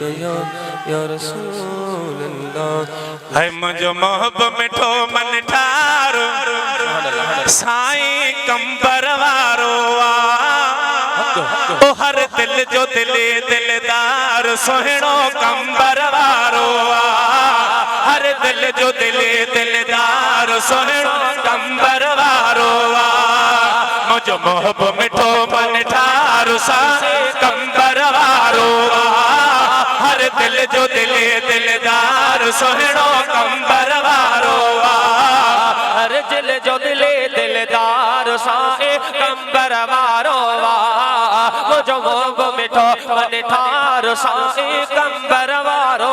या रसूल अल्लाह। है मुझो मोहब मिठो मन ठारो साईं कंबर वारो ओ हर दिल जो दिले दिलदार सोहणो कंबर वारो हर दिल जो दिले दिलदार सोहणो कंबर वारो मुझो मोहब मिठो मन ठारो साईं कंबर वारो हर दिल जो दिले दिलदार सोहणो कंबर वारो हर दिल जो दिले दिलदार साईं कंबर वारो मुझो मोहब मिठो मन ठारो साईं कंबर वारो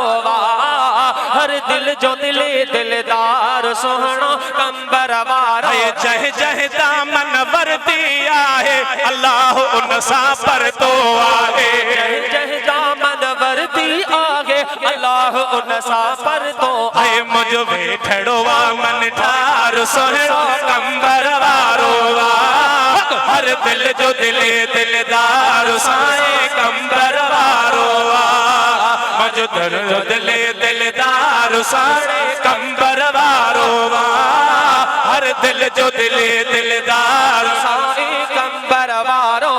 हर दिल जो दिले दिलदार सोहणो कंबर वारो जह जह दामन वरती आहे अल्लाह उन सा पर तो आहे जह दामन वरती आगे अल्लाह उन सा पर तो आए मुझो वेठड़ो मन ठार सोहणो कंबर वारो हर दिल जो दिले दिलदार साईं कंबर वारो मुझो दिल जो दिले दिलदार साईं कंबर वारो हर दिल जो दिले दिलदार साईं कंबर वारो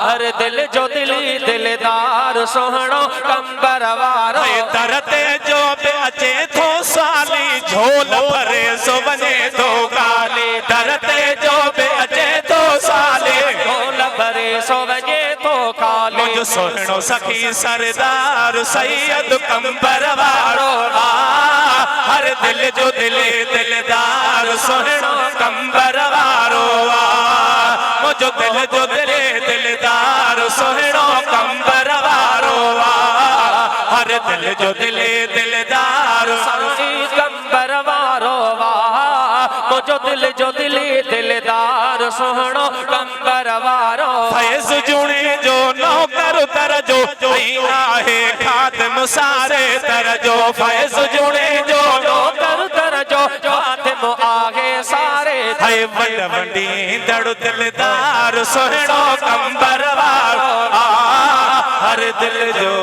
हर दिल जो दिली दिलदार सोहणो कंबर वारो तरते जो पे अचे थो साली झोल भरे सो वने तो गाली तरते जो पे अचे थो साली झोल भरे सो वने तो काली मुझो सोहणो सखी सरदार सैयद कंबर वारो हर दिल जो दिले दिलदार सोहणो कंबर वारो मुझो दिल जो दिले दिलदार सोहणो कंबर वारो हर दिल जो दिले दिलदार साईं कंबर वारो मुझो दिल जो दिले दिलदार सोहणो कंबर वारो फैज़ जुणे जो नौकर तरजो आहे खातिम सारे तरजो फैज़ जुणे जो नौकर तरजो खातिम आहे सारे है वड वडी दड़ दिलदार सोहणो कंबर वारो हर दिल जो